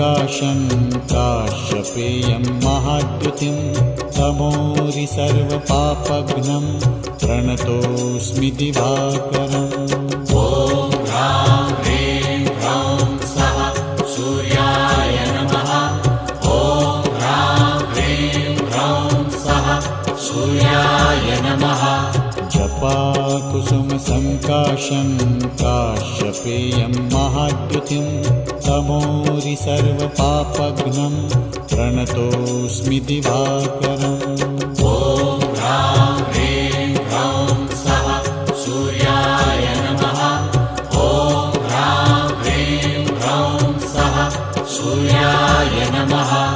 सङ्काशं काश्यपेयं महाद्युतिं तमोरि सर्वपापघ्नं प्रणतोऽस्मि दिवाकरम्। ॐ ह्रां ह्रीं ह्रौं स्वः सूर्याय नमः। ॐ ह्रां ह्रीं ह्रौं स्वः सूर्याय नमः। जपाकुसुमसङ्काशं काश्यपेयं महाद्युतिं तमोरि सर्वपापघ्नं प्रणतोऽस्मि दिवाकरम्।